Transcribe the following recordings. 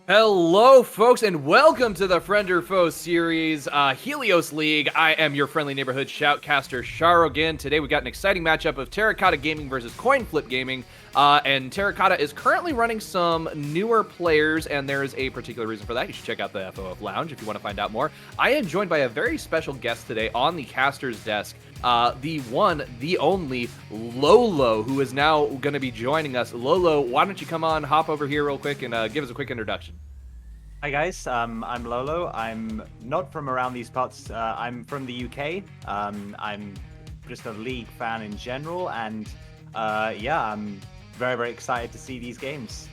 Hello, folks, and welcome to the Friend or Foe series, Helios League. I am your friendly neighborhood shoutcaster, Sharogan. Today we got an exciting matchup of Terracotta Gaming versus Coin Flip Gaming, and Terracotta is currently running some newer players, and there is a particular reason for that. You should check out the FFF Lounge if you want to find out more. I am joined by a very special guest today on the caster's desk. The one, the only Lolo, who is now going to be joining us. Lolo, why don't you come on, hop over here real quick, and give us a quick introduction. Hi guys, I'm Lolo. I'm not from around these parts. I'm from the UK. I'm just a League fan in general, and yeah, I'm very excited to see these games.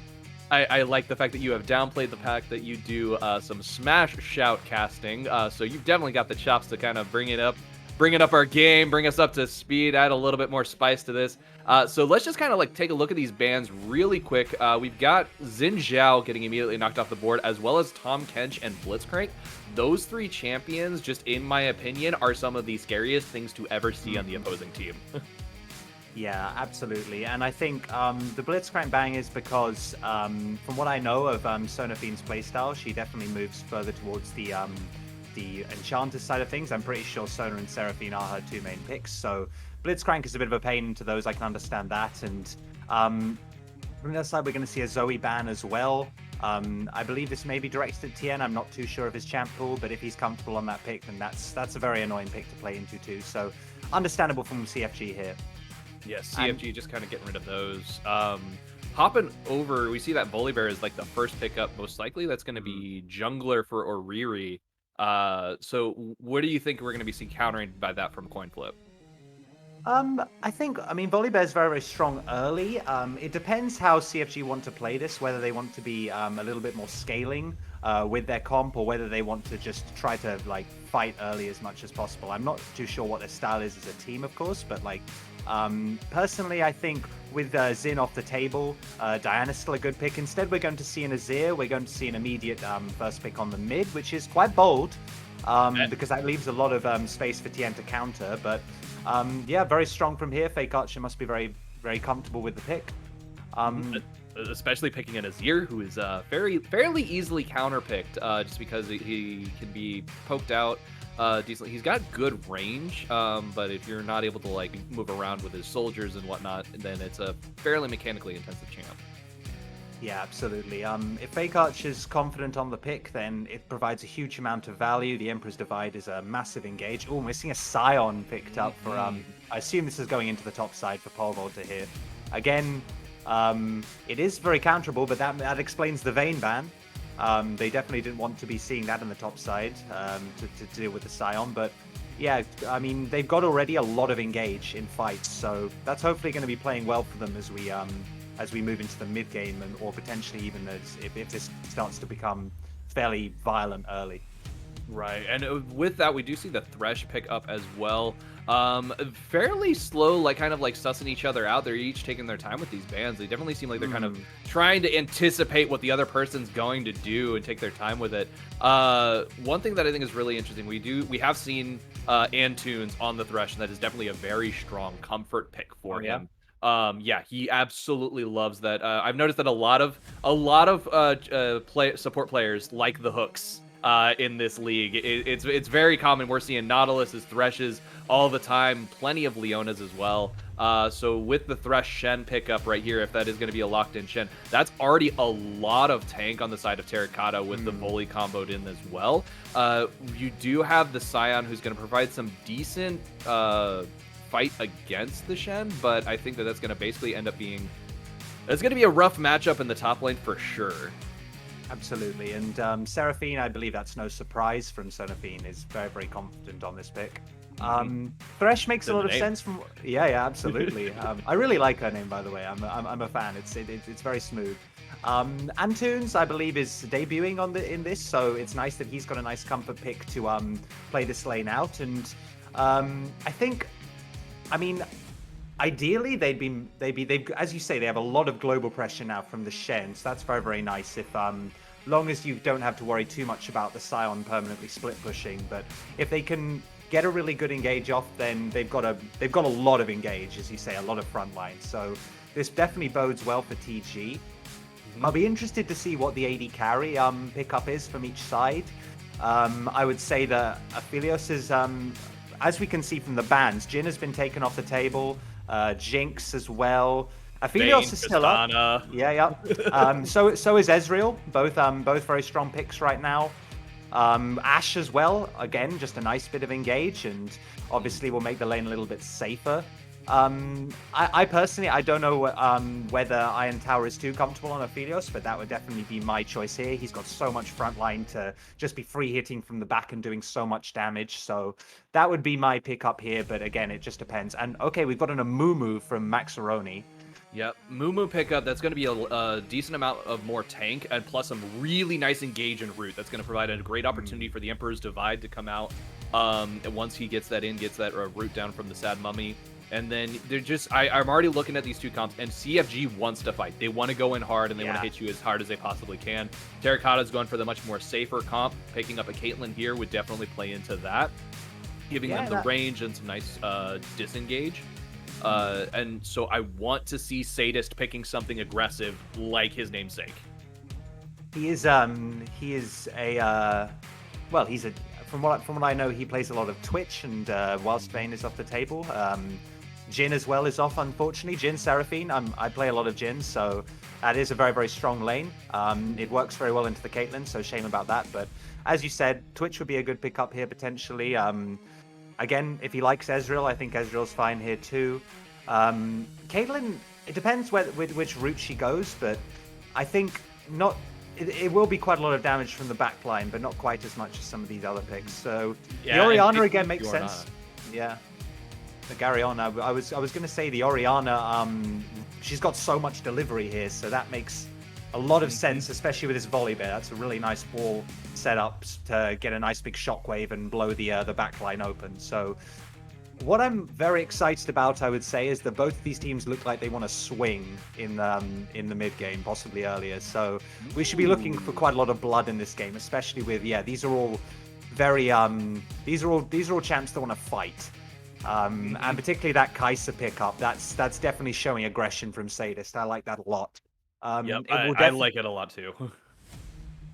I like the fact that you have downplayed the fact that you do some Smash shout casting. So you've definitely got the chops to kind of bring it up our game, bring us up to speed, add a little bit more spice to this. So let's just kind of like take a look at these bans really quick. We've got Xin Zhao getting immediately knocked off the board, as well as Tom Kench and Blitzcrank. Those three champions, just in my opinion, are some of the scariest things to ever see on the opposing team. Yeah, absolutely. And I think the Blitzcrank bang is because, from what I know of Sonafine's playstyle, she definitely moves further towards the Enchanter side of things. I'm pretty sure Sona and Seraphine are her two main picks, so Blitzcrank is a bit of a pain to those. I can understand that. And from the other side, we're going to see a Zoe ban as well. I believe this may be directed at Tien. I'm not too sure of his champ pool, but if he's comfortable on that pick, then that's a very annoying pick to play into too. So understandable from CFG here. Yeah, CFG just kind of getting rid of those. Hopping over, we see that Volibear is like the first pickup, most likely. That's going to be Jungler for Oriri. So what do you think we're going to be seeing countering by that from Coin Flip? I mean, Volibear is very strong early. It depends how CFG want to play this, whether they want to be a little bit more scaling with their comp, or whether they want to just try to like fight early as much as possible. I'm not too sure what their style is as a team, of course, but like personally, I think with Xin off the table, Diana's still a good pick. Instead, we're going to see an Azir. We're going to see an immediate first pick on the mid, which is quite bold because that leaves a lot of space for Tien to counter. But yeah, very strong from here. Fake Archer must be very comfortable with the pick. Especially picking an Azir, who is fairly easily counterpicked, just because he can be poked out decently. He's got good range, but if you're not able to like move around with his soldiers and whatnot, then it's a fairly mechanically intensive champ. Yeah, absolutely. If Fake Arch is confident on the pick, then it provides a huge amount of value. The Emperor's Divide is a massive engage. Oh, we're seeing a Scion picked up for, I assume this is going into the top side for Polvolta here. Again, it is very counterable, but that explains the Vayne ban. They definitely didn't want to be seeing that in the top side to deal with the Scion, but yeah, I mean, they've got already a lot of engage in fights, so that's hopefully going to be playing well for them as we move into the mid game, or potentially even if this starts to become fairly violent early. Right, and with that, we do see the Thresh pick up as well. Fairly slow, like kind of like sussing each other out. They're each taking their time with these bans. They definitely seem like they're kind of trying to anticipate what the other person's going to do and take their time with it. One thing that I think is really interesting, we have seen Antunes on the Thresh, and that is definitely a very strong comfort pick for him. Yeah, he absolutely loves that. I've noticed that a lot of support players like the hooks in this league. It's very common. We're seeing Nautilus's, Threshes all the time, plenty of Leonas as well. So with the Thresh Shen pickup right here, if that is going to be a locked-in Shen, that's already a lot of tank on the side of Terracotta with the Volley comboed in as well. You do have the Scion, who's going to provide some decent fight against the Shen, but I think that's going to basically end up being... It's going to be a rough matchup in the top lane for sure. Absolutely, and Seraphine, I believe that's no surprise from Sonaphine, is very confident on this pick. Thresh makes a lot of sense from... Yeah, absolutely. I really like her name, by the way. I'm a fan. It's very smooth. Antunes, I believe, is debuting in this, so it's nice that he's got a nice comfort pick to play this lane out. And I think, I mean, ideally they'd as you say, they have a lot of global pressure now from the Shen, so that's very nice. If long as you don't have to worry too much about the Scion permanently split pushing, but if they can get a really good engage off, then they've got a lot of engage, as you say, a lot of front line. So this definitely bodes well for TG. I'll be interested to see what the AD carry pickup is from each side. I would say that Helios is, as we can see from the bans, Jhin has been taken off the table, Jinx as well. Helios is still up. Yeah. So is Ezreal. Both very strong picks right now. Ashe as well. Again, just a nice bit of engage, and obviously will make the lane a little bit safer. I personally, I don't know whether Iron Tower is too comfortable on Helios, but that would definitely be my choice here. He's got so much front line to just be free hitting from the back and doing so much damage. So that would be my pickup here. But again, it just depends. And okay, we've got an Amumu from Maxaroni. Yep, Mumu pickup, that's going to be a decent amount of more tank, and plus some really nice engage and root. That's going to provide a great opportunity for the Emperor's Divide to come out. And once he gets that root down from the Sad Mummy. And then they're just, I'm already looking at these two comps, and CFG wants to fight. They want to go in hard, and they want to hit you as hard as they possibly can. Terracotta's going for the much more safer comp. Picking up a Caitlyn here would definitely play into that, giving them the range and some nice disengage. And so I want to see Sadist picking something aggressive like his namesake. He's a from what I know, he plays a lot of Twitch, and whilst Vayne is off the table, Jhin as well is off, unfortunately. Jhin, Seraphine, I play a lot of Jhin, so that is a very, very strong lane. It works very well into the Caitlyn, so shame about that. But as you said, Twitch would be a good pickup here potentially. Again, if he likes Ezreal, I think Ezreal's fine here too. Caitlyn, it depends which route she goes, but I think not. It will be quite a lot of damage from the back line, but not quite as much as some of these other picks. So the Orianna again makes sense. Yeah. The Garion, I was going to say the Orianna, she's got so much delivery here, so that makes a lot of sense, especially with this volley bear. That's a really nice ball setup to get a nice big shockwave and blow the back line open. So what I'm very excited about, I would say, is that both of these teams look like they want to swing in the mid game, possibly earlier. So we should be looking for quite a lot of blood in this game, especially with these are all very these are all champs that want to fight. And particularly that Kai'Sa pickup, that's definitely showing aggression from Sadist. I like that a lot. Yep, I like it a lot too.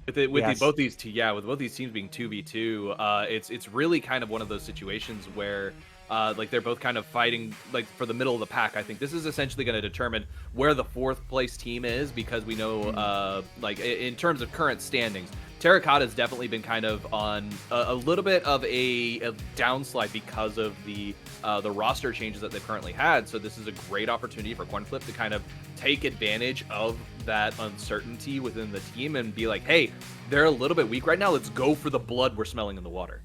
With both these teams being 2v2, it's really kind of one of those situations where like they're both kind of fighting like for the middle of the pack. I think this is essentially going to determine where the fourth place team is, because we know like in terms of current standings, Terracotta's definitely been kind of on a little bit of a downslide because of the roster changes that they've currently had. So this is a great opportunity for Cornflip to kind of take advantage of that uncertainty within the team and be like, hey, they're a little bit weak right now. Let's go for the blood we're smelling in the water.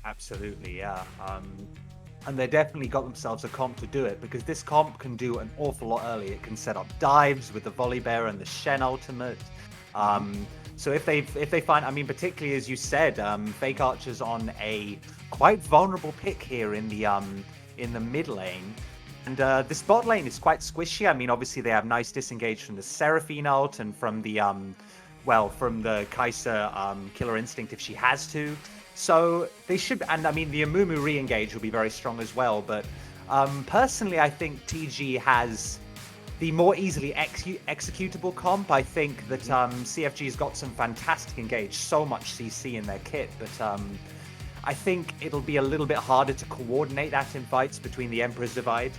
Absolutely, yeah. And they definitely got themselves a comp to do it, because this comp can do an awful lot early. It can set up dives with the volley bear and the Shen ultimate. So if they find, I mean, particularly as you said, Fake Archer's on a quite vulnerable pick here in the mid lane, and this bot lane is quite squishy. I mean, obviously they have nice disengage from the Seraphine ult and from the from the Kai'Sa Killer Instinct if she has to. So they should, and I mean the Amumu re-engage will be very strong as well. But personally, I think TG has the more easily executable comp. I think that CFG's got some fantastic engage, so much CC in their kit, but I think it'll be a little bit harder to coordinate that in fights between the Emperor's Divide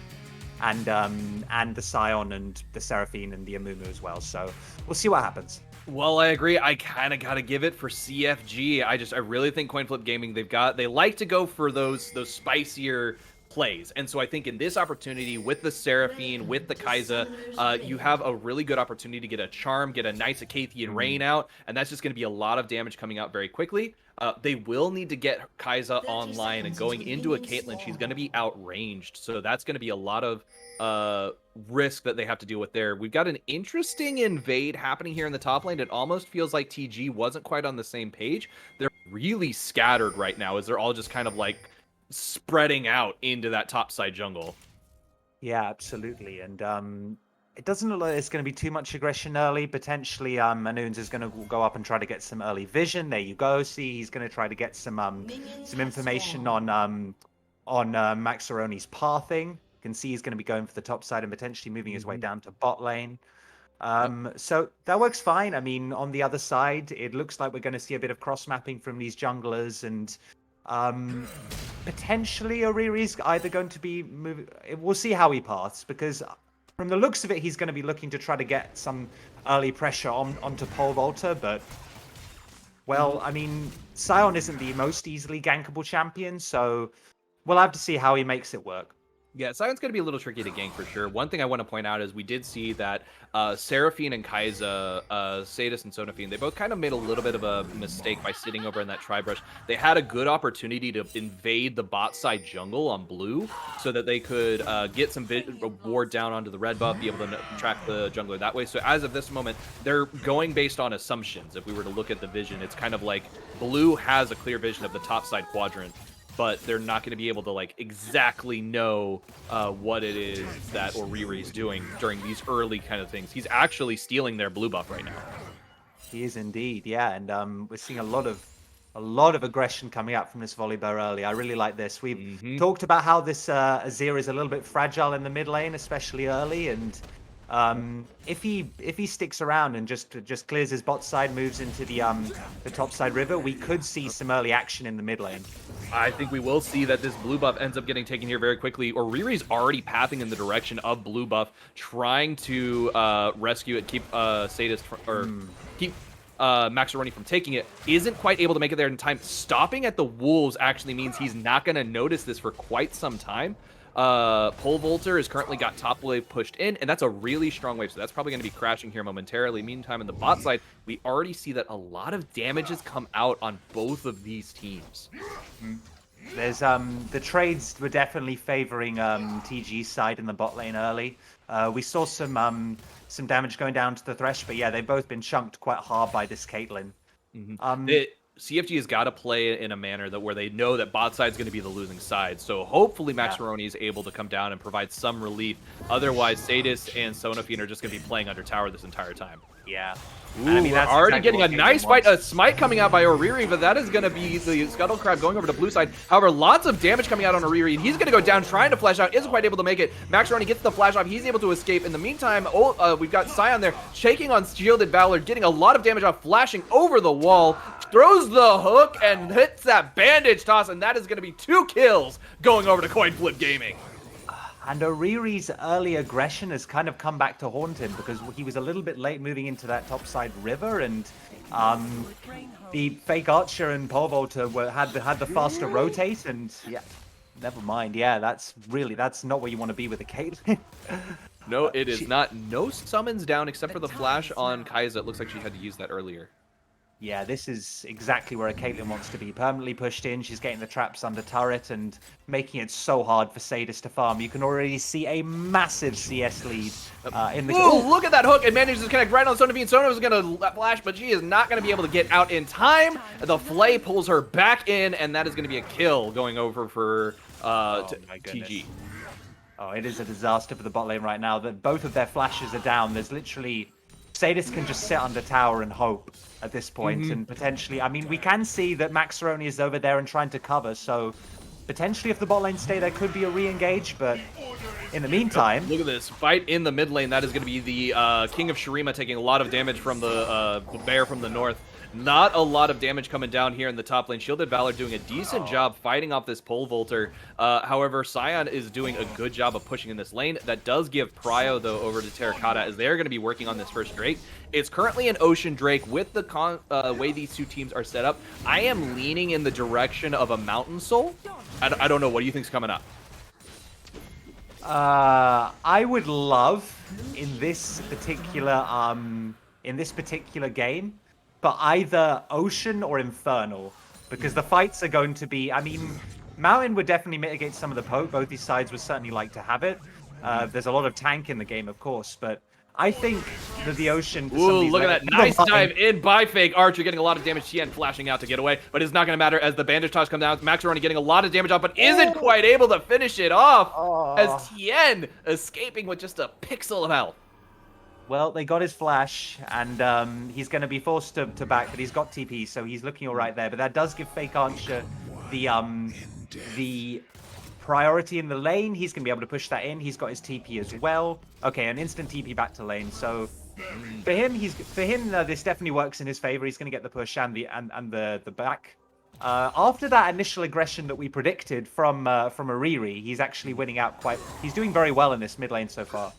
and the Scion and the Seraphine and the Amumu as well. So we'll see what happens. Well, I agree. I kind of got to give it for CFG. I really think Coinflip Gaming, they like to go for those spicier plays. And so I think in this opportunity with the Seraphine, with the Kai'Sa, you have a really good opportunity to get a charm, get a nice Acathian Rain out, and that's just going to be a lot of damage coming out very quickly. They will need to get Kai'Sa online, and going into a Caitlyn, she's going to be outranged. So that's going to be a lot of risk that they have to deal with there. We've got an interesting invade happening here in the top lane. It almost feels like TG wasn't quite on the same page. They're really scattered right now, as they're all just kind of like spreading out into that top side jungle. Yeah, absolutely. And it doesn't look like there's going to be too much aggression early. Potentially, Manoons is going to go up and try to get some early vision. There you go. See, he's going to try to get some information on Maxaroni's pathing. You can see he's going to be going for the top side and potentially moving his way down to bot lane. So that works fine. I mean, on the other side, it looks like we're going to see a bit of cross mapping from these junglers, and potentially Oriri's either going to be moving. We'll see how he paths, because from the looks of it, he's going to be looking to try to get some early pressure onto Pole Vaulter. But well, I mean, Sion isn't the most easily gankable champion, so we'll have to see how he makes it work. Yeah, Sion's going to be a little tricky to gank for sure. One thing I want to point out is we did see that Seraphine and Kai'Sa, Sadis and Sonafine, they both kind of made a little bit of a mistake by sitting over in that tri-brush. They had a good opportunity to invade the bot side jungle on blue so that they could get some ward down onto the red buff, be able to track the jungler that way. So as of this moment, they're going based on assumptions. If we were to look at the vision, it's kind of like blue has a clear vision of the top side quadrant, but they're not going to be able to like exactly know what it is that Oriri's doing during these early kind of things. He's actually stealing their blue buff right now. He is indeed, yeah, and we're seeing a lot of aggression coming out from this Volibear early. I really like this. We've talked about how this Azir is a little bit fragile in the mid lane, especially early, and if he sticks around and just clears his bot side, moves into the top side river, we could see some early action in the mid lane. I think we will see that this blue buff ends up getting taken here very quickly. Oriri's already pathing in the direction of blue buff, trying to rescue it, keep Sadist or keep Maxaroni from taking it. Isn't quite able to make it there in time. Stopping at the wolves actually means he's not going to notice this for quite some time. Pole Vaulter has currently got top wave pushed in, and that's a really strong wave, so that's probably going to be crashing here momentarily. Meantime, in the bot side, we already see that a lot of damage has come out on both of these teams. There's the trades were definitely favoring TG's side in the bot lane early. We saw some damage going down to the Thresh, but yeah, they've both been chunked quite hard by this Caitlyn. CFG has got to play in a manner that where they know that bot side is going to be the losing side. So hopefully Maxaroni is able to come down and provide some relief. Otherwise, Sadis and Sonafine are just going to be playing under tower this entire time. Yeah. Ooh, I mean, we're already getting a nice fight. A smite coming out by Oriri, but that is going to be the Scuttle Crab going over to blue side. However, lots of damage coming out on Oriri. He's going to go down, trying to flash out. Isn't quite able to make it. Maxaroni gets the flash off. He's able to escape. In the meantime, we've got Sion there, shaking on Shielded Valor, getting a lot of damage off, flashing over the wall. Throws the hook and hits that bandage toss, and that is going to be 2 kills going over to Coin Flip Gaming. And Oriri's early aggression has kind of come back to haunt him because he was a little bit late moving into that topside river, and the fake archer and Pole Vaulter had the faster rotate, and yeah, never mind. Yeah, that's not where you want to be with a Caitlyn. No, it is not. No summons down except for the flash on Kai'Sa. It looks like she had to use that earlier. Yeah, this is exactly where a Caitlyn wants to be. Permanently pushed in, she's getting the traps under turret and making it so hard for Sadis to farm. You can already see a massive CS lead in the... Ooh, look at that hook! It manages to connect right on Sonafine. Sona was going to flash, but she is not going to be able to get out in time. The Flay pulls her back in, and that is going to be a kill going over for TG. Oh, it is a disaster for the bot lane right now. Both of their flashes are down. There's literally... Sadis can just sit under tower and hope at this point, and potentially, I mean, we can see that Maxaroni is over there and trying to cover, so potentially if the bot lane stay, there could be a re-engage, but in the meantime... Look at this, fight in the mid lane. That is going to be the King of Shurima taking a lot of damage from the bear from the north. Not a lot of damage coming down here in the top lane. Shielded Valor doing a decent job fighting off this Pole Vaulter. However, Sion is doing a good job of pushing in this lane. That does give Prio, though, over to Terracotta, as they're going to be working on this first Drake. It's currently an Ocean Drake with the way these two teams are set up. I am leaning in the direction of a Mountain Soul. I don't know. What do you think's coming up? I would love in this particular game, but either Ocean or Infernal, because the fights are going to be, I mean, Mountain would definitely mitigate some of the poke. Both these sides would certainly like to have it. There's a lot of tank in the game, of course, but I think that the Ocean... Ooh, look at that. Nice dive in by Fake Archer, getting a lot of damage. Tien flashing out to get away, but it's not going to matter as the bandage toss comes down. Maxaroni getting a lot of damage off, but isn't quite able to finish it off as Tien escaping with just a pixel of health. Well, they got his flash, and he's going to be forced to back, but he's got TP, so he's looking all right there. But that does give Fake Archer the priority in the lane. He's going to be able to push that in. He's got his TP as well. Okay, an instant TP back to lane. So For him, this definitely works in his favor. He's going to get the push and the back. After that initial aggression that we predicted from a Riri, he's actually winning out he's doing very well in this mid lane so far.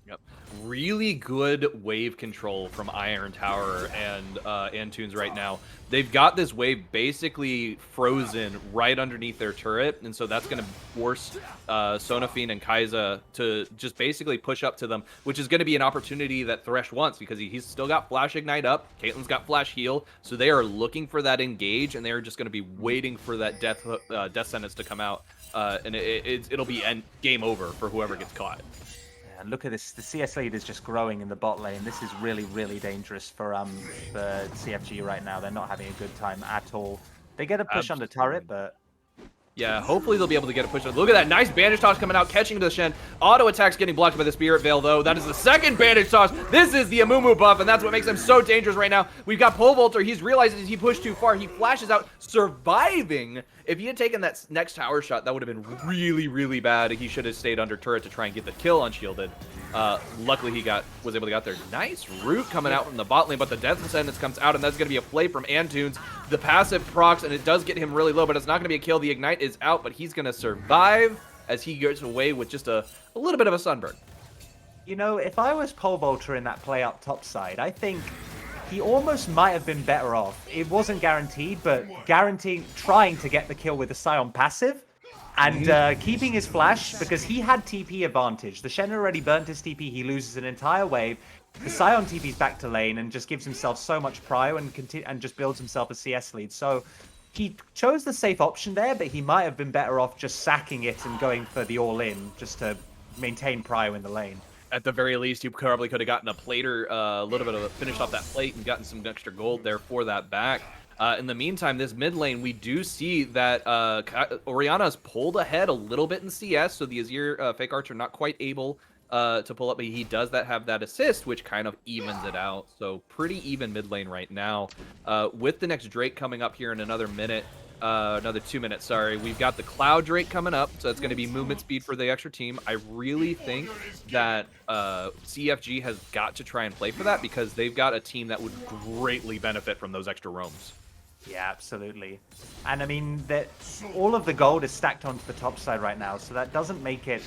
Yep. Really good wave control from Iron Tower and Antunes right now. They've got this wave basically frozen right underneath their turret, and so that's going to force Sonafine and Kai'Sa to just basically push up to them, which is going to be an opportunity that Thresh wants because he's still got Flash Ignite up. Caitlyn's got Flash Heal, so they are looking for that engage, and they're just going to be waiting for that death sentence to come out, and it'll be game over for whoever gets caught. And look at this, the CS lead is just growing in the bot lane. This is really, really dangerous for CFG right now. They're not having a good time at all. They get a push on the turret, but... Yeah, hopefully they'll be able to get a push. Look at that nice bandage toss coming out, catching the Shen. Auto attacks getting blocked by the Spirit Veil, though. That is the second bandage toss. This is the Amumu buff, and that's what makes him so dangerous right now. We've got Pole Vaulter. He's realizing he pushed too far. He flashes out, surviving. If he had taken that next tower shot, that would have been really, really bad. He should have stayed under turret to try and get the kill unshielded. Luckily, he was able to get there. Nice root coming out from the bot lane, but the Death Sentence comes out, and that's going to be a play from Antunes. The passive procs, and it does get him really low, but it's not going to be a kill. The Ignite is out, but he's going to survive as he goes away with just a little bit of a sunburn. You know, if I was Pole Vaulter in that play up top side, I think he almost might have been better off. It wasn't guaranteed, but trying to get the kill with the Scion passive and keeping his flash, because he had TP advantage. The Shen already burnt his TP. He loses an entire wave. The Scion TP's back to lane and just gives himself so much prio and just builds himself a CS lead. So he chose the safe option there, but he might have been better off just sacking it and going for the all-in just to maintain prio in the lane. At the very least, he probably could have gotten a plater, a little bit of finished off that plate and gotten some extra gold there for that back. In the meantime, this mid lane, we do see that Orianna's pulled ahead a little bit in CS, so the Azir Fake Archer not quite able to pull up, but he does have that assist, which kind of evens it out. So pretty even mid lane right now. With the next Drake coming up here in another 2 minutes, sorry. We've got the Cloud Drake coming up, so it's going to be movement speed for the extra team. I really think that CFG has got to try and play for that because they've got a team that would greatly benefit from those extra roams. Yeah, absolutely. And I mean, all of the gold is stacked onto the top side right now, so that doesn't make it...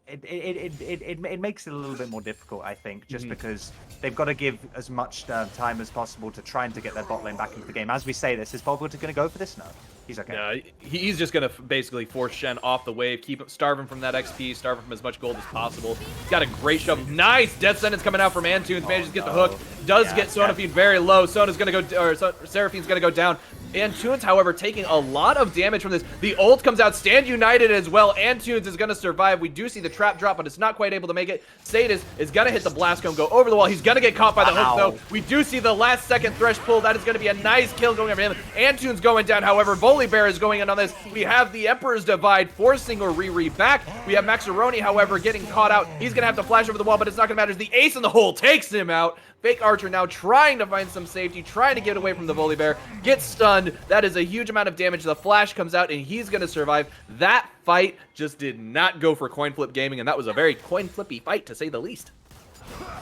It makes it a little bit more difficult, I think, just because they've got to give as much time as possible to trying to get their bot lane back into the game. As we say this, is Pole Vaulter going to go for this? No. He's okay. Yeah, he's just going to basically force Shen off the wave, starve him from that XP, starve him from as much gold as possible. He's got a great shove. Nice Death Sentence coming out from Antunes. Manages to get the hook. Does get Sonafine very low. Sona's going to go, or Seraphine's going to go down. Antunes, however, taking a lot of damage from this. The ult comes out, Stand United as well. Antunes is going to survive. We do see the trap drop, but it's not quite able to make it. Sadis is going to hit the blast cone, go over the wall. He's going to get caught by the hook, though. We do see the last second Thresh pull. That is going to be a nice kill going over him. Antunes going down, however. Volibear is going in on this. We have the Emperor's Divide forcing a Riri back. We have Maxaroni, however, getting caught out. He's going to have to flash over the wall, but it's not going to matter. The ace in the hole takes him out. Fake Archer now trying to find some safety, trying to get away from the Volibear, gets stunned. That is a huge amount of damage. The flash comes out, and he's going to survive. That fight just did not go for coin flip gaming, and that was a very coin flippy fight, to say the least.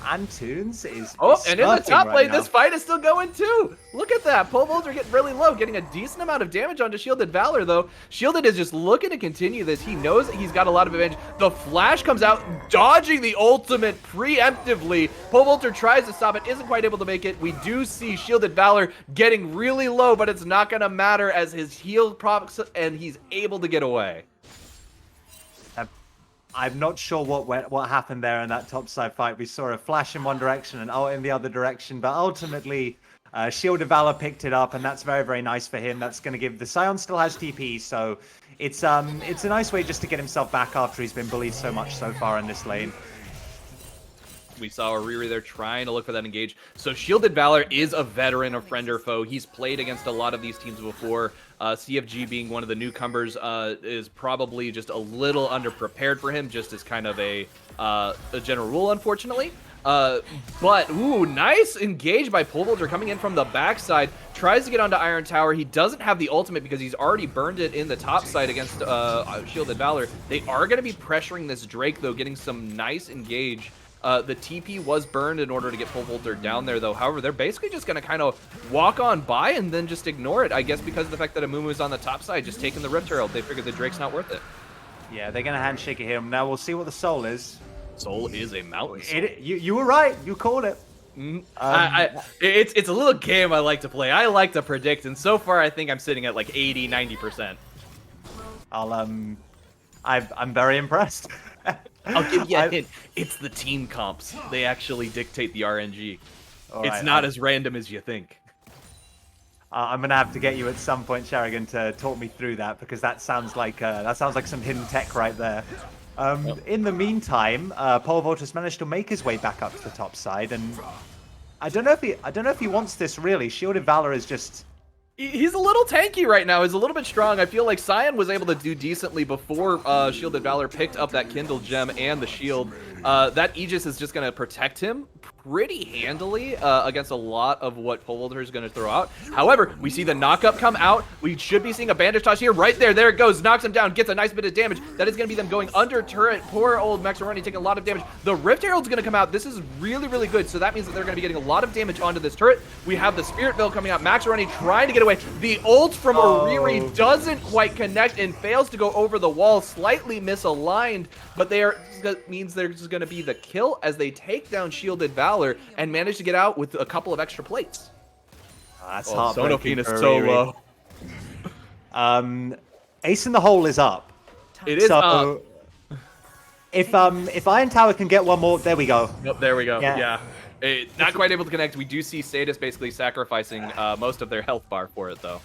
Antunes is and in the top right lane, now. this fight is still going too. Look at that. Pole Vaulter getting really low, getting a decent amount of damage onto Shielded Valor, though. Shielded is just looking to continue this. He knows that he's got a lot of advantage. The flash comes out, dodging the ultimate preemptively. Pole Vaulter tries to stop it, isn't quite able to make it. We do see Shielded Valor getting really low, but it's not going to matter as his heal procs, and he's able to get away. I'm not sure what happened there in that topside fight. We saw a flash in one direction and ult in the other direction, but ultimately Shielded Valor picked it up, and that's very, very nice for him. That's going to give... The Scion still has TP, so it's a nice way just to get himself back after he's been bullied so much so far in this lane. We saw Riri there trying to look for that engage. So Shielded Valor is a veteran of friend or foe. He's played against a lot of these teams before. CFG being one of the newcomers is probably just a little underprepared for him, just as kind of a general rule, unfortunately. But, ooh, nice engage by Pole Vaulter coming in from the backside. Tries to get onto Iron Tower. He doesn't have the ultimate because he's already burned it in the top side against Shielded Valor. They are going to be pressuring this Drake, though, getting some nice engage The TP was burned in order to get Pole Vaulter down there, though. However, they're basically just going to kind of walk on by and then just ignore it. I guess because of the fact that Amumu's on the top side, just taking the Rift Herald. They figured the Drake's not worth it. Yeah, they're going to handshake it here. Now we'll see what the Soul is. Soul is a mountain soul. You were right. You called it. It's a little game I like to play. I like to predict, and so far I think I'm sitting at like 80-90%. I'm very impressed. I'll give you a hint. It's the team comps. They actually dictate the RNG. It's not as random as you think. I'm gonna have to get you at some point, Sharigan, to talk me through that, because that sounds like some hidden tech right there. In the meantime, Pole Vaulter's managed to make his way back up to the top side, and I don't know if he wants this really. Shielded Valor is just. He's a little tanky right now. He's a little bit strong. I feel like Cyan was able to do decently before Shielded Valor picked up that Kindle Gem and the shield. That Aegis is just going to protect him pretty handily against a lot of what Pole Vaulter is going to throw out. However, we see the knock-up come out. We should be seeing a bandage toss here. Right there. There it goes. Knocks him down. Gets a nice bit of damage. That is going to be them going under turret. Poor old Maxaroni taking a lot of damage. The Rift Herald's going to come out. This is really, really good. So that means that they're going to be getting a lot of damage onto this turret. We have the Spirit Veil coming out. Maxaroni trying to get away. The ult from Oriri doesn't quite connect and fails to go over the wall. Slightly misaligned, but that means there's going to be the kill as they take down Shielded Valor and manage to get out with a couple of extra plates. That's heartbreaking. Sonofine is so low. Ace in the hole is up. It is up. If Iron Tower can get one more, there we go. Yep, there we go. Yeah. Not quite able to connect. We do see Sadis basically sacrificing most of their health bar for it, though.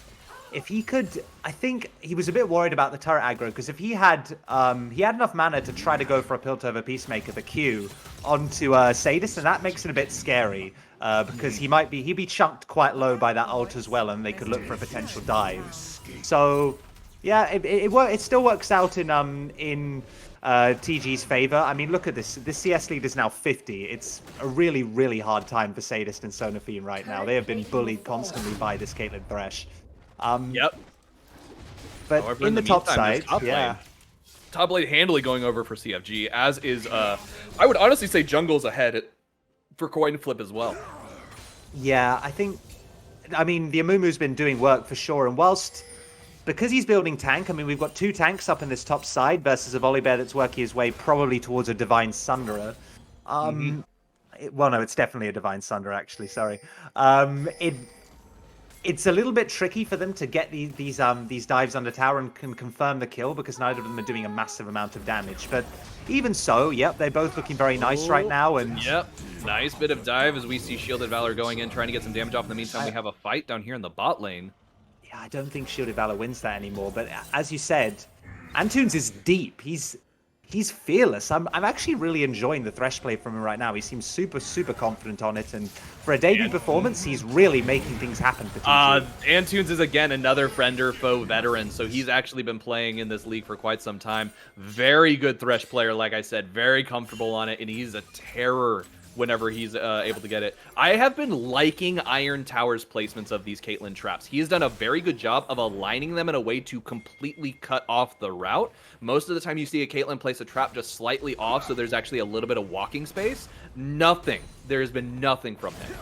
If he could, I think he was a bit worried about the turret aggro, because if he had enough mana to try to go for a Piltover Peacemaker, the Q, onto Sadis, and that makes it a bit scary, because he'd be chunked quite low by that ult as well, and they could look for a potential dive. So, yeah, it still works out in TG's favor. I mean, look at this. This CS lead is now 50. It's a really, really hard time for Sadist and Sonofine right now. They have been bullied constantly by this Caitlyn Thresh. Yep. But however, in the top side, top lane handily going over for CFG, as is, I would honestly say Jungle's ahead for coin flip as well. Yeah, I mean, the Amumu's been doing work for sure, and because he's building tank, I mean, we've got 2 tanks up in this top side versus a Volibear that's working his way probably towards a Divine Sunderer. Well, no, it's definitely a Divine Sunderer, actually, sorry. It's a little bit tricky for them to get these dives under tower and can confirm the kill, because neither of them are doing a massive amount of damage. But even so, yep, they're both looking very nice right now. And yep, nice bit of dive as we see Shielded Valor going in, trying to get some damage off. In the meantime, we have a fight down here in the bot lane. Yeah, I don't think Shielded Valor wins that anymore. But as you said, Antunes is deep. He's fearless. I'm actually really enjoying the Thresh play from him right now. He seems super, super confident on it. And for a debut performance, he's really making things happen for TG. Antunes is, again, another friend or foe veteran. So he's actually been playing in this league for quite some time. Very good Thresh player, like I said. Very comfortable on it. And he's a terror whenever he's able to get it. I have been liking Iron Tower's placements of these Caitlyn traps. He has done a very good job of aligning them in a way to completely cut off the route. Most of the time you see a Caitlyn place a trap just slightly off, so there's actually a little bit of walking space. Nothing. There has been nothing from him.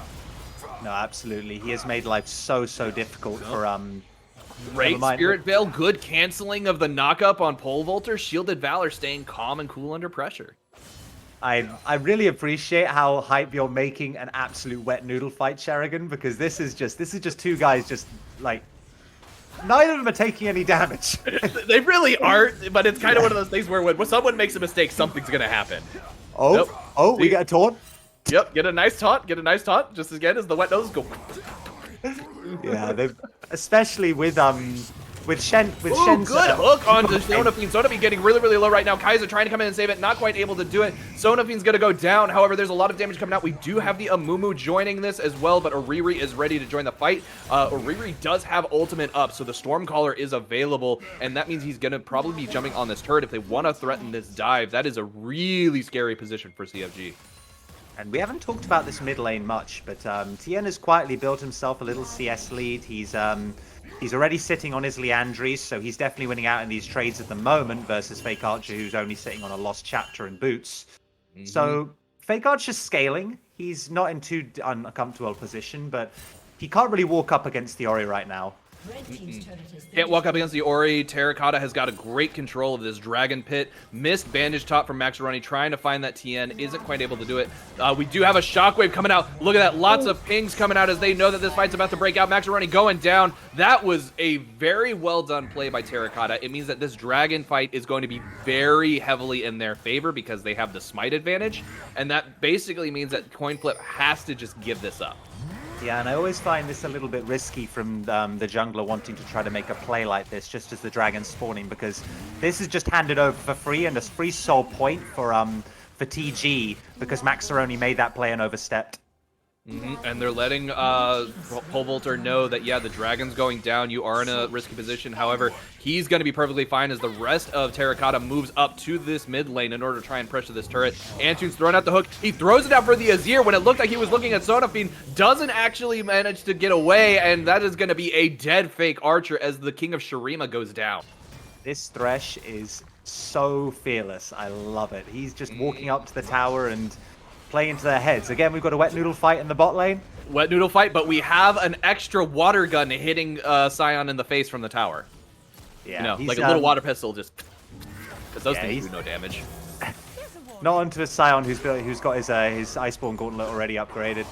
No, absolutely. He has made life so, so difficult for... Great Spirit Veil, good canceling of the knock-up on Pole Vaulter. Shielded Valor staying calm and cool under pressure. I really appreciate how hype you're making an absolute wet noodle fight, Sherigan, because this is just 2 guys just like neither of them are taking any damage. They really aren't, but it's kind of one of those things where when someone makes a mistake, something's gonna happen. We get a taunt. Yep, get a nice taunt, just again as the wet nose go. Yeah, especially with Shen. Good hook onto Sonofine. Sonofine getting really, really low right now. Kaiser trying to come in and save it, not quite able to do it. Sonofine's going to go down. However, there's a lot of damage coming out. We do have the Amumu joining this as well, but Oriri is ready to join the fight. Oriri does have ultimate up, so the Stormcaller is available, and that means he's going to probably be jumping on this turret if they want to threaten this dive. That is a really scary position for CFG. And we haven't talked about this mid lane much, but Tien has quietly built himself a little CS lead. He's already sitting on his Leandries, so he's definitely winning out in these trades at the moment versus Fake Archer, who's only sitting on a lost chapter and boots. So Fake Archer's scaling. He's not in too uncomfortable position, but he can't really walk up against the Ori right now. Can't walk up against the Ori. Terracotta has got a great control of this Dragon Pit. Missed Bandage Top from Maxaroni, trying to find that TN. Isn't quite able to do it. We do have a Shockwave coming out. Look at that. Lots of pings coming out as they know that this fight's about to break out. Maxaroni going down. That was a very well done play by Terracotta. It means that this Dragon fight is going to be very heavily in their favor because they have the smite advantage. And that basically means that Coin Flip has to just give this up. Yeah, and I always find this a little bit risky from the jungler wanting to try to make a play like this just as the dragon's spawning, because this is just handed over for free and a free soul point for TG because Maxaroni made that play and overstepped. And they're letting Pole Vaulter know that, yeah, the dragon's going down. You are in a risky position. However, he's going to be perfectly fine as the rest of Terracotta moves up to this mid lane in order to try and pressure this turret. Antunes throwing out the hook. He throws it out for the Azir when it looked like he was looking at Sonafin. Doesn't actually manage to get away, and that is going to be a dead Fake Archer as the King of Shurima goes down. This Thresh is so fearless. I love it. He's just walking up to the tower and play into their heads. Again, we've got a Wet Noodle fight in the bot lane. Wet Noodle fight, but we have an extra water gun hitting Sion in the face from the tower. Yeah, you know, like a little water pistol, just because those things do no damage. Not onto a Sion who's got his Iceborne Gauntlet already upgraded.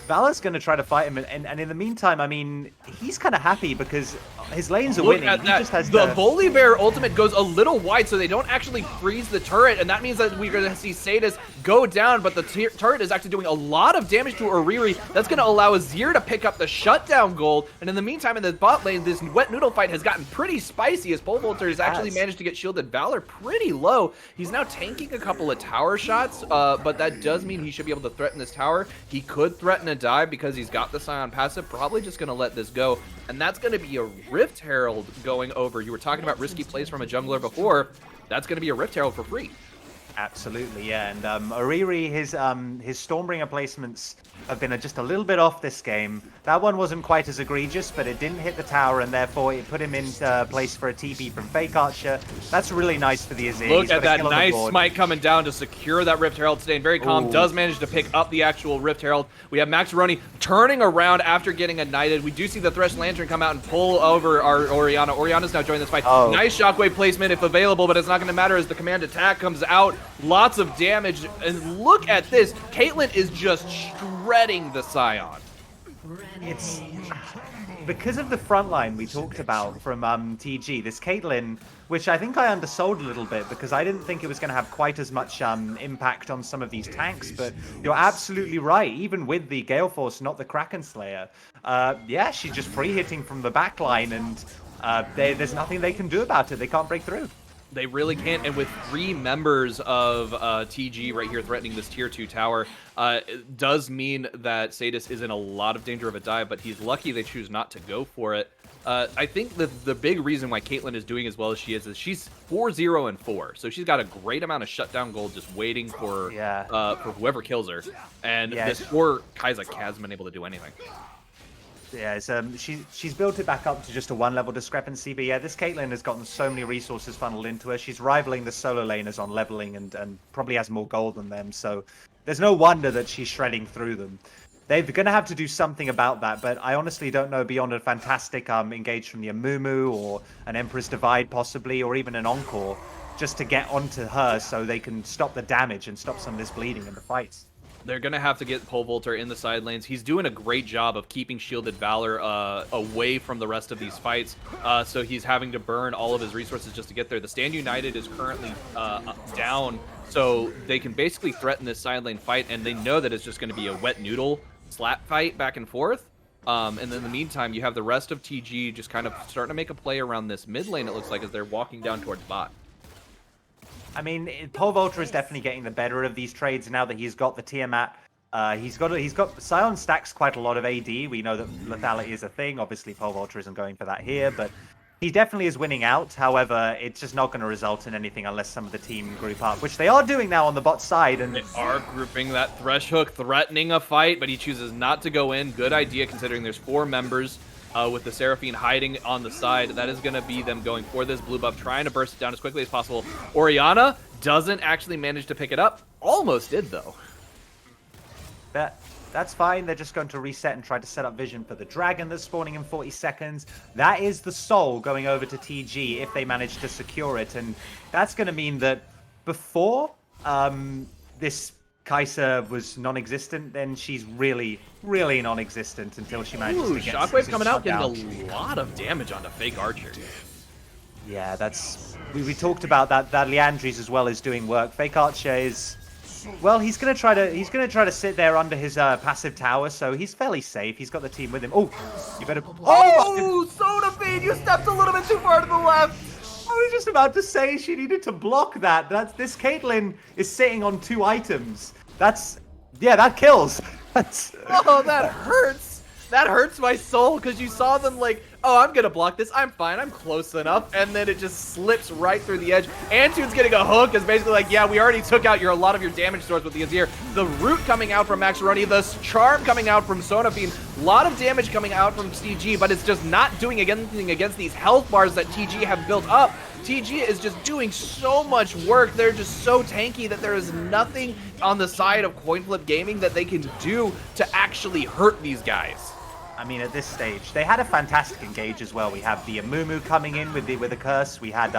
Valor's going to try to fight him, and in the meantime, I mean, he's kind of happy because his lanes are winning. At that. He just has the Volibear ultimate goes a little wide, so they don't actually freeze the turret, and that means that we're going to see Sadis go down, but the turret is actually doing a lot of damage to Oriri. That's going to allow Azir to pick up the shutdown gold, and in the meantime, in the bot lane, this Wet Noodle fight has gotten pretty spicy as Pole Vaulter has actually managed to get shielded Valor pretty low. He's now tanking a couple of tower shots, but that does mean he should be able to threaten this tower. He could threaten a dive because he's got the Sion passive, probably just going to let this go, and that's going to be a Rift Herald going over. You were talking about risky plays from a jungler before. That's going to be a Rift Herald for free. Absolutely, yeah. And Oriri, his Stormbringer placements have been just a little bit off this game. That one wasn't quite as egregious, but it didn't hit the tower, and therefore it put him in place for a TP from Fake Archer. That's really nice for the Azir. Look at that nice smite coming down to secure that Rift Herald. Staying very calm. Ooh. Does manage to pick up the actual Rift Herald. We have Maxaroni turning around after getting ignited. We do see the Thresh Lantern come out and pull over our Orianna. Orianna's now joining this fight. Oh. Nice Shockwave placement if available, but it's not going to matter as the command attack comes out. Lots of damage, and look at this. Caitlyn is just shredding the Sion. It's because of the front line we talked about from TG, this Caitlyn, which I think I undersold a little bit because I didn't think it was going to have quite as much impact on some of these tanks, but you're absolutely right. Even with the Gale Force, not the Kraken Slayer, yeah, she's just free hitting from the back line, and there's nothing they can do about it. They can't break through. They really can't, and with 3 members of TG right here threatening this tier 2 tower, it does mean that Sadis is in a lot of danger of a dive, but he's lucky they choose not to go for it. I think the big reason why Caitlyn is doing as well as she is she's 4-0-4, so she's got a great amount of shutdown gold just waiting for whoever kills her, and this poor Kai'Sa hasn't been able to do anything. Yeah, it's, she's built it back up to just a 1-level discrepancy, but yeah, this Caitlyn has gotten so many resources funneled into her. She's rivaling the solo laners on leveling and probably has more gold than them, so there's no wonder that she's shredding through them. They're going to have to do something about that, but I honestly don't know beyond a fantastic engage from the Amumu or an Emperor's Divide possibly, or even an Encore, just to get onto her so they can stop the damage and stop some of this bleeding in the fights. They're going to have to get Pole Vaulter in the side lanes. He's doing a great job of keeping Shielded Valor away from the rest of these fights, so he's having to burn all of his resources just to get there. The Stand United is currently down, so they can basically threaten this side lane fight, and they know that it's just going to be a Wet Noodle slap fight back and forth. And then in the meantime, you have the rest of TG just kind of starting to make a play around this mid lane, it looks like, as they're walking down towards bot. I mean, Pole Vaulter is definitely getting the better of these trades now that he's got the Tiamat. He's got Sion stacks quite a lot of AD. We know that lethality is a thing. Obviously, Pole Vaulter isn't going for that here, but he definitely is winning out. However, it's just not going to result in anything unless some of the team group up, which they are doing now on the bot side. And they are grouping that Thresh Hook, threatening a fight, but he chooses not to go in. Good idea, considering there's 4 members. With the Seraphine hiding on the side. That is going to be them going for this blue buff, trying to burst it down as quickly as possible. Orianna doesn't actually manage to pick it up. almost did, though. That's fine. They're just going to reset and try to set up vision for the dragon that's spawning in 40 seconds. That is the soul going over to TG if they manage to secure it. And that's going to mean that before this Kai'Sa was non-existent, then she's really, really non-existent until she manages to get Shockwave coming out, getting a lot of damage onto Fake Archer. Yeah, that's... We talked about that Liandry's as well is doing work. Fake Archer is... Well, he's gonna try to sit there under his passive tower, so he's fairly safe. He's got the team with him. Oh, you better. Oh, Soda Fiend, you stepped a little bit too far to the left. I was just about to say she needed to block that. This Caitlyn is sitting on 2 items. That kills. Oh, that hurts. That hurts my soul because you saw them like, oh, I'm gonna block this. I'm fine. I'm close enough, and then it just slips right through the edge. Antunes getting a hook is basically like, yeah, we already took out a lot of your damage source with the Azir. The root coming out from Maxaroni, the charm coming out from Sonafine. A lot of damage coming out from CG, but it's just not doing anything against these health bars that TG have built up. TG is just doing so much work. They're just so tanky that there is nothing on the side of Coinflip Gaming that they can do to actually hurt these guys. I mean, at this stage, they had a fantastic engage as well. We have the Amumu coming in with the curse. We had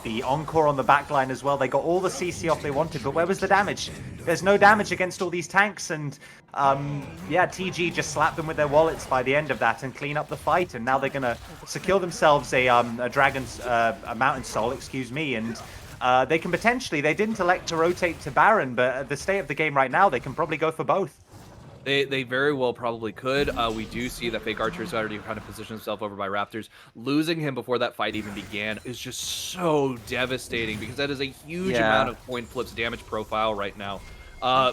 the Encore on the backline as well. They got all the CC off they wanted, but where was the damage? There's no damage against all these tanks, and yeah, TG just slapped them with their wallets by the end of that and clean up the fight. And now they're gonna secure themselves a dragon's a mountain soul, excuse me, and they can potentially. They didn't elect to rotate to Baron, but at the state of the game right now, they can probably go for both. They very well probably could. We do see that Fake Archer's already kind of positioned himself over by Raptors. Losing him before that fight even began is just so devastating because that is a huge amount of Coinflip's damage profile right now.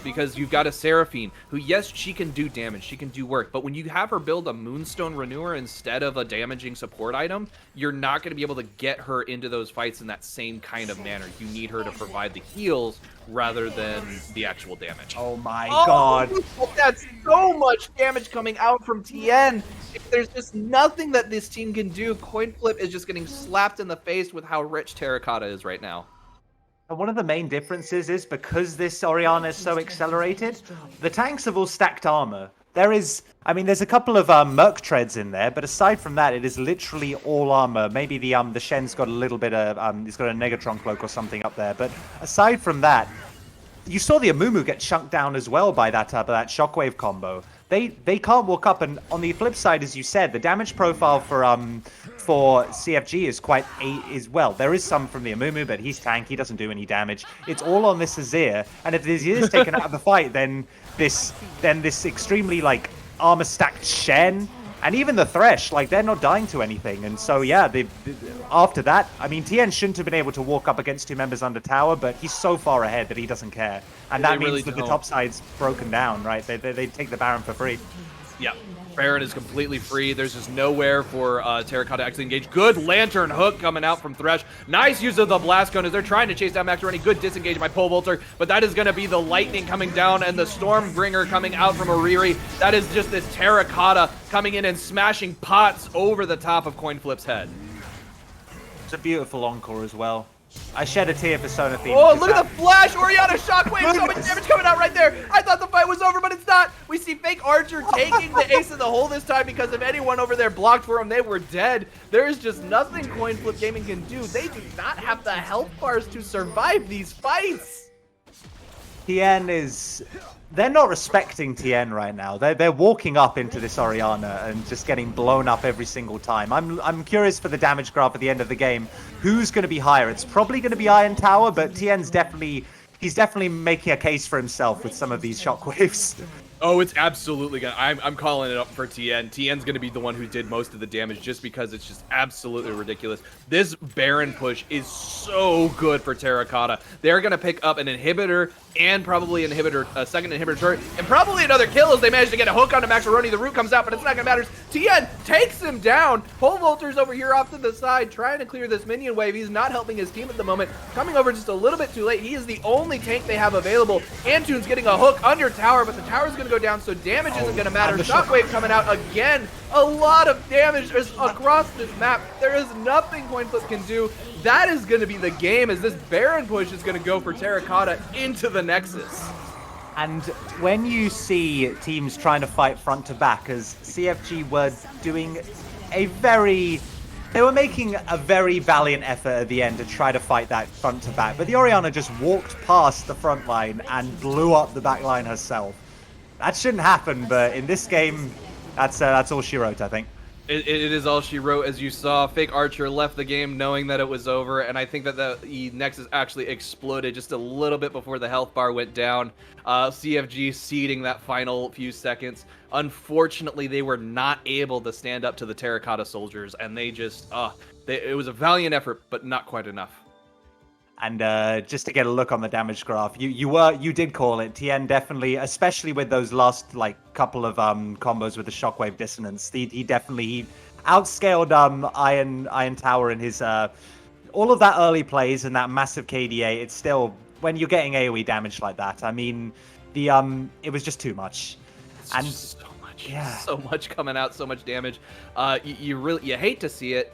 Because you've got a Seraphine who, yes, she can do damage, she can do work, but when you have her build a Moonstone Renewer instead of a damaging support item, you're not going to be able to get her into those fights in that same kind of manner. You need her to provide the heals rather than the actual damage. Oh my god. That's so much damage coming out from TN. There's just nothing that this team can do. Coinflip is just getting slapped in the face with how rich Terracotta is right now. One of the main differences is because this Orianna is so accelerated, the tanks have all stacked armor. There's a couple of Merc treads in there, but aside from that, it is literally all armor. Maybe the Shen's got a little bit of, he's got a Negatron cloak or something up there, but aside from that, you saw the Amumu get chunked down as well by that shockwave combo. They can't walk up, and on the flip side, as you said, the damage profile for CFG is well. There is some from the Amumu, but he's tank. He doesn't do any damage. It's all on this Azir, and if the Azir is taken out of the fight, then this extremely like armor stacked Shen and even the Thresh, like they're not dying to anything. And so yeah, after that, I mean, TN shouldn't have been able to walk up against 2 members under tower, but he's so far ahead that he doesn't care, and that means that the top side's broken down, right? They take the Baron for free. Yeah. Baron is completely free. There's just nowhere for Terracotta to actually engage. Good Lantern Hook coming out from Thresh. Nice use of the Blast Cone as they're trying to chase down Maxaroni. Good disengage by Pole Vaulter, but that is going to be the Lightning coming down and the Stormbringer coming out from Oriri. That is just this Terracotta coming in and smashing pots over the top of Coinflip's head. It's a beautiful Encore as well. I shed a tear for Sonafine. Oh, look at the flash! Orianna Shockwave! So much damage coming out right there! I thought the fight was over, but it's not! We see Fake Archer taking the ace in the hole this time because if anyone over there blocked for him, they were dead. There is just nothing Coinflip Gaming can do. They do not have the health bars to survive these fights! TN is... They're not respecting TN right now. They're walking up into this Orianna and just getting blown up every single time. I'm curious for the damage graph at the end of the game. Who's going to be higher? It's probably going to be Iron Tower, but TN's definitely making a case for himself with some of these shockwaves. Oh, it's absolutely gonna. I'm calling it up for TN. TN's gonna be the one who did most of the damage just because it's just absolutely ridiculous. This Baron push is so good for Terracotta. They're gonna pick up an inhibitor and probably a second inhibitor turret, and probably another kill as they manage to get a hook onto Maxaroni. The root comes out, but it's not gonna matter. TN takes him down. Pole Vaulter's over here off to the side trying to clear this minion wave. He's not helping his team at the moment. Coming over just a little bit too late. He is the only tank they have available. Antunes getting a hook under tower, but the tower's gonna go down, so damage isn't going to matter. and the Shockwave coming out again. A lot of damage is across this map. There is nothing Coinflip can do. That is going to be the game, as this Baron push is going to go for Terracotta into the Nexus. And when you see teams trying to fight front to back, as CFG were doing they were making a very valiant effort at the end to try to fight that front to back, but the Orianna just walked past the front line and blew up the back line herself. That shouldn't happen, but in this game, that's all she wrote, I think. It is all she wrote. As you saw, Fake Archer left the game knowing that it was over, and I think that the Nexus actually exploded just a little bit before the health bar went down. CFG ceding that final few seconds. Unfortunately, they were not able to stand up to the Terracotta soldiers, and they just, it was a valiant effort, but not quite enough. And just to get a look on the damage graph, you did call it. Tien definitely, especially with those last couple of combos with the Shockwave Dissonance, he definitely outscaled Iron Tower in his all of that early plays and that massive KDA. It's still, when you're getting AoE damage like that, I mean, it was just too much. And so much, so much coming out, so much damage. You hate to see it.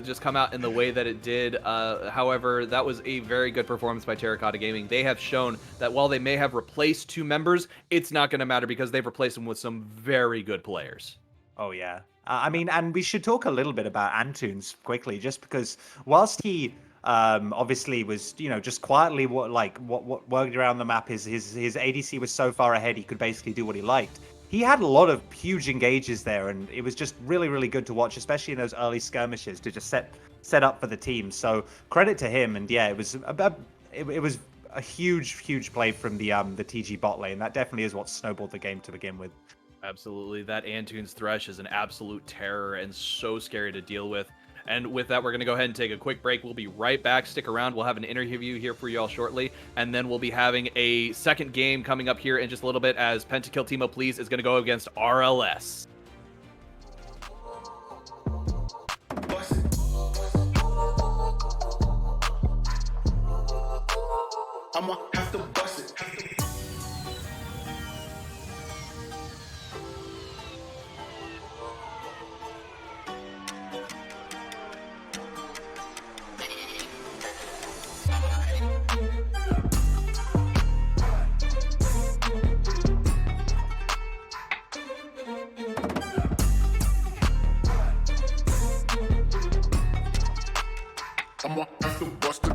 Just come out in the way that it did. However, that was a very good performance by Terracotta Gaming. They have shown that while they may have replaced 2 members, it's not going to matter because they've replaced them with some very good players. Oh, yeah. I mean, and we should talk a little bit about Antunes quickly, just because whilst he obviously was, just quietly what worked around the map, his ADC was so far ahead he could basically do what he liked. He had a lot of huge engages there, and it was just really, really good to watch, especially in those early skirmishes to just set up for the team. So credit to him, and yeah, it was a huge play from the TG bot lane. That definitely is what snowballed the game to begin with. Absolutely, that Antunes Thresh is an absolute terror and so scary to deal with. And with that, we're going to go ahead and take a quick break. We'll be right back. Stick around. We'll have an interview here for you all shortly. And then we'll be having a second game coming up here in just a little bit, as Pentakill Timo Please is going to go against RLS. I'ma have to bust it. I'ma have to bust it.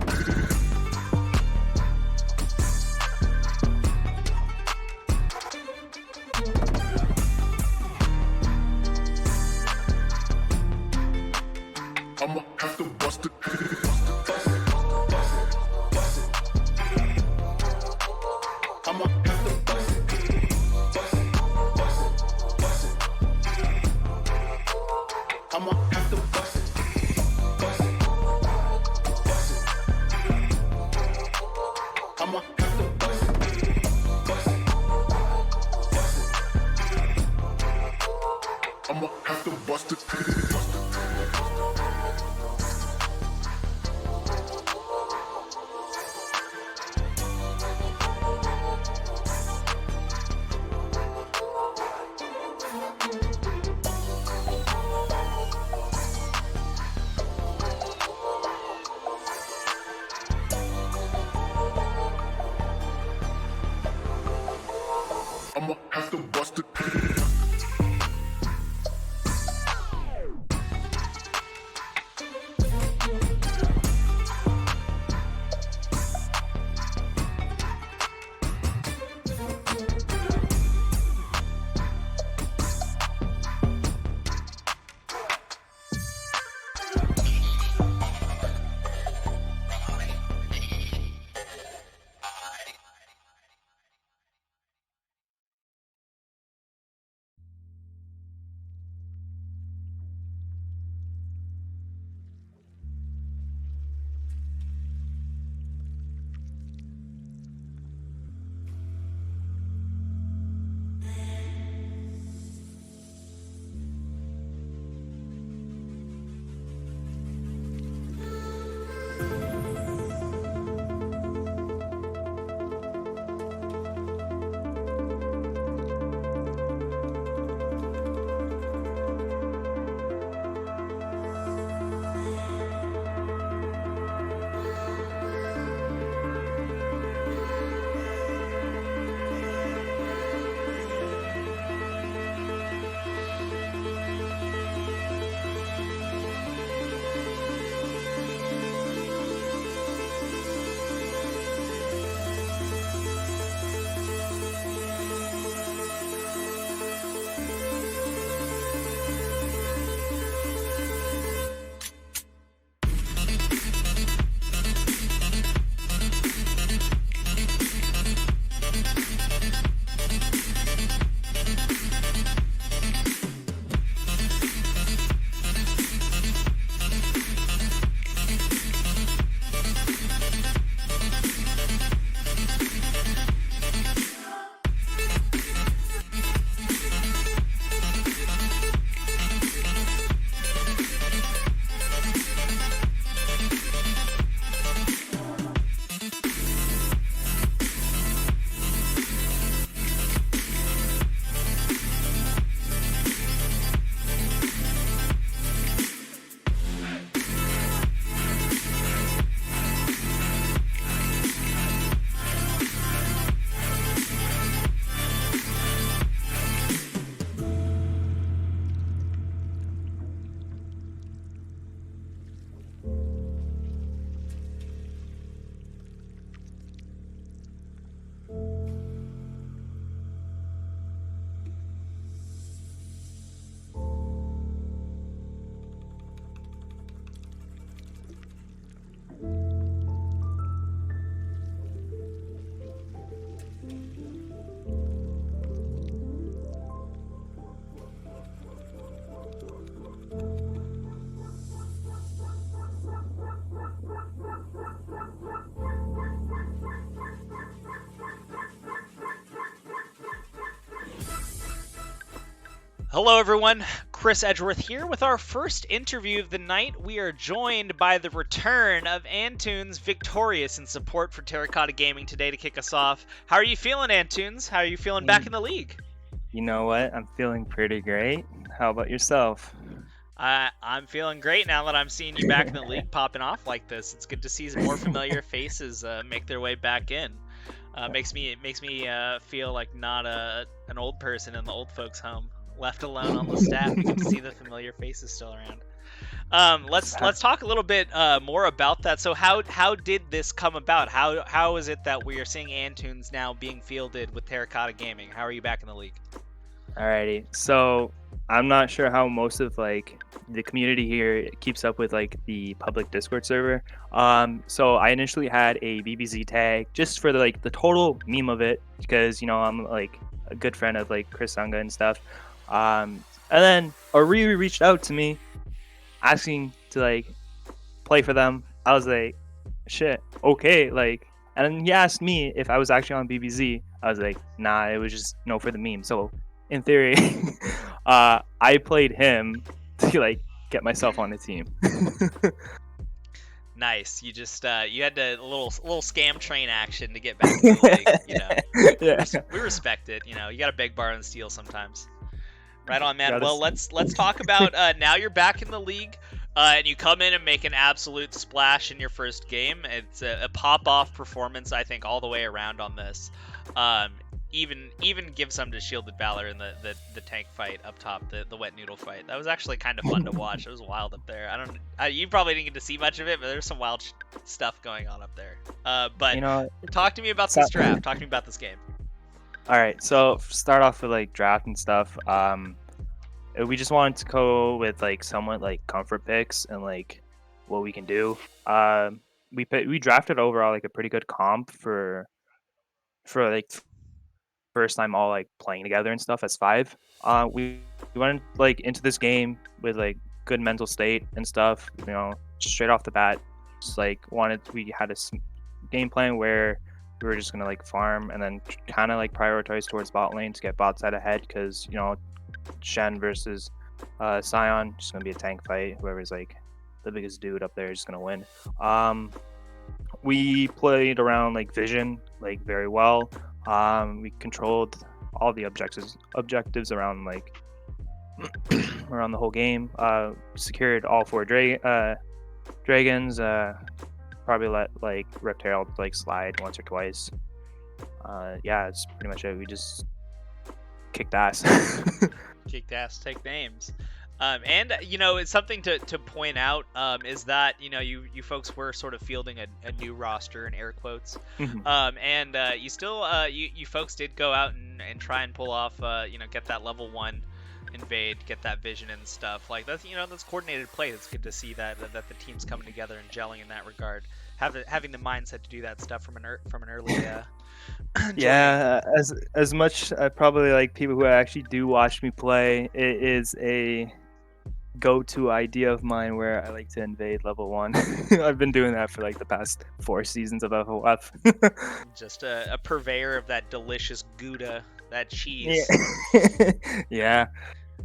I'ma have to bust it. I'ma have to bust it. I'ma have to bust it. I'ma have to bust it. I'ma have to bust it. I'ma have to bust it. Hello everyone, Chris Edgeworth here with our first interview of the night. We are joined by the return of Antunes Victorious in support for Terracotta Gaming today to kick us off. How are you feeling, Antunes? How are you feeling back in the league? You know what? I'm feeling pretty great. How about yourself? I'm feeling great now that I'm seeing you back in the league popping off like this. It's good to see some more familiar faces make their way back in. Makes me feel like not an old person in the old folks' home, left alone on the staff. You get to see the familiar faces still around. Let's talk a little bit more about that. So how did this come about? How is it that we are seeing Antunes now being fielded with Terracotta Gaming? How are you back in the league? Alrighty. So I'm not sure how most of like the community here keeps up with like the public Discord server. So I initially had a BBZ tag just for the total meme of it because I'm like a good friend of like Chris Sunga and stuff. And then Ariri reached out to me asking to like play for them. I was like, shit, okay, like, and then he asked me if I was actually on BBZ. I was like, nah, it was just for the meme. So in theory, I played him to like get myself on the team. Nice. You just you had a little scam train action to get back in the league. Yeah. We respect it. You got to beg, borrow, and steal sometimes. Right on, man. Yeah, Well, let's talk about now you're back in the league, and you come in and make an absolute splash in your first game. It's a pop-off performance, I think, all the way around on this. Even give some to Shielded Valor in the tank fight up top, the wet noodle fight. That was actually kind of fun to watch. It was wild up there. You probably didn't get to see much of it, but there's some wild stuff going on up there. But talk to me about this draft. Talk to me about this game. All right, so start off with like draft and stuff. We just wanted to go with like somewhat like comfort picks and like what we can do. We drafted overall like a pretty good comp for like first time all like playing together and stuff as five. We went like into this game with like good mental state and stuff. Straight off the bat, just like we had a game plan where we were just gonna like farm and then kind of like prioritize towards bot lane to get bot side ahead because Shen versus Sion just gonna be a tank fight. Whoever's like the biggest dude up there is just gonna win. We played around like vision like very well. We controlled all the objectives around like around the whole game. Secured all four dragons. Probably let like Reptile like slide once or twice. Yeah, it's pretty much it. We just kicked ass. Kicked ass, take names. And it's something to point out is that you folks were sort of fielding a new roster in air quotes. And you still you folks did go out and try and pull off get that level 1 invade, get that vision and stuff like that's that's coordinated play. It's good to see that the team's coming together and gelling in that regard. Having the mindset to do that stuff from an early yeah, as much probably like people who actually do watch me play, it is a go-to idea of mine where I like to invade level 1. I've been doing that for like the past 4 seasons of FFF. Just a purveyor of that delicious Gouda, that cheese. Yeah.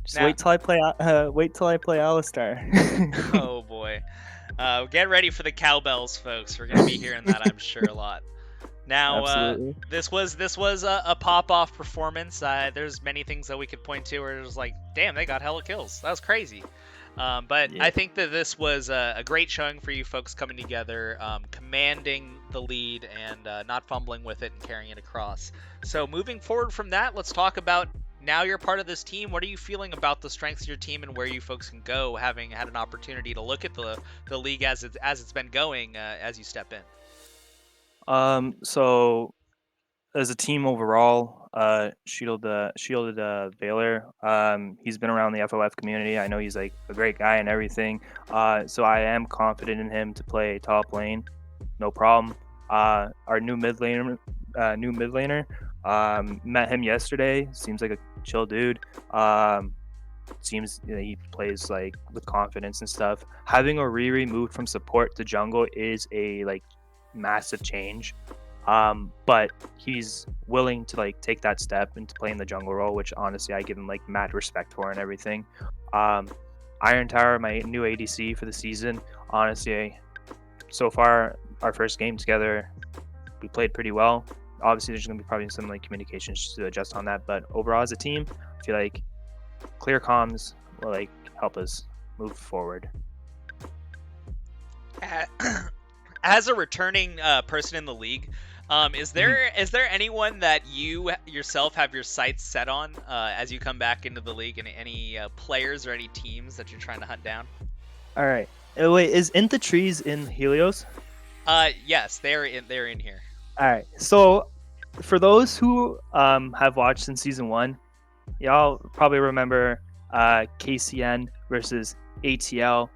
Just wait till I play Alistar. Oh boy. Get ready for the cowbells, folks. We're gonna be hearing that, I'm sure, a lot. Now, this was a pop-off performance. There's many things that we could point to where it was like, damn, they got hella kills. That was crazy. But yeah. I think that this was a great showing for you folks coming together, commanding the lead, and not fumbling with it and carrying it across. So moving forward from that, let's talk about now you're part of this team. What are you feeling about the strengths of your team and where you folks can go, having had an opportunity to look at the league as it's been going as you step in? So as a team overall, Shielded Valor, he's been around the FOF community. I know he's like a great guy and everything. So I am confident in him to play top lane, no problem. Our new mid laner, met him yesterday. Seems like a chill dude. Seems he plays like with confidence and stuff. Having Oriri moved from support to jungle is a like massive change. But he's willing to like take that step into playing the jungle role, which honestly I give him like mad respect for and everything. Iron Tower, my new ADC for the season. Honestly, so far our first game together, we played pretty well. Obviously, there's gonna be probably some like communications to adjust on that, but overall as a team, I feel like clear comms will like help us move forward. As a returning person in the league, is there anyone that you yourself have your sights set on as you come back into the league, and any players or any teams that you're trying to hunt down? All right. Wait, is In the Trees in Helios? Yes, they're in here. All right. So for those who have watched since season 1, y'all probably remember KCN versus ATL,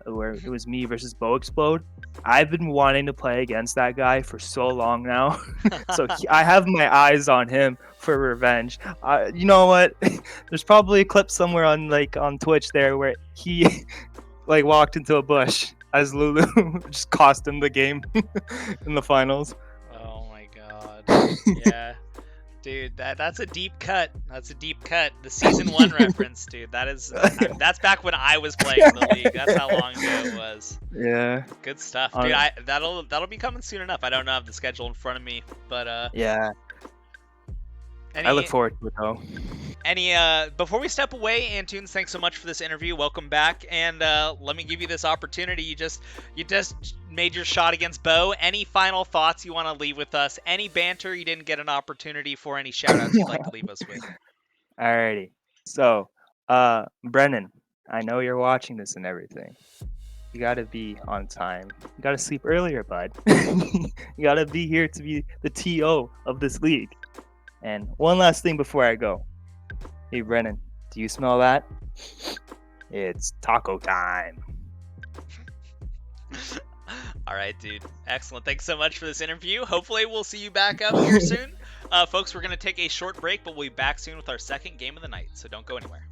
where it was me versus Bo Explode. I've been wanting to play against that guy for so long now. So I have my eyes on him for revenge. You know what? There's probably a clip somewhere on Twitch there where he like walked into a bush as Lulu, just cost him the game in the finals. Oh my god. Yeah. Dude, that's a deep cut. That's a deep cut. The season 1 reference, dude. That's back when I was playing in the league. That's how long ago it was. Yeah. Good stuff, dude. That'll be coming soon enough. I don't have the schedule in front of me, but yeah. I look forward to it though. Before we step away, Antunes, thanks so much for this interview. Welcome back, and let me give you this opportunity. You just made your shot against Bo. Any final thoughts you want to leave with us? Any banter you didn't get an opportunity for? Any shout-outs you'd like to leave us with? Alrighty. So, Brennan, I know you're watching this and everything. You gotta be on time. You gotta sleep earlier, bud. You gotta be here to be the TO of this league. And one last thing before I go. Hey, Brennan, do you smell that? It's taco time. All right, dude. Excellent. Thanks so much for this interview. Hopefully we'll see you back up here soon. Folks, we're going to take a short break, but we'll be back soon with our second game of the night, so don't go anywhere.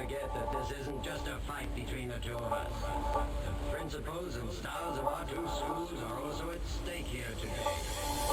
forget that this isn't just a fight between the two of us. The principles and styles of our two schools are also at stake here today.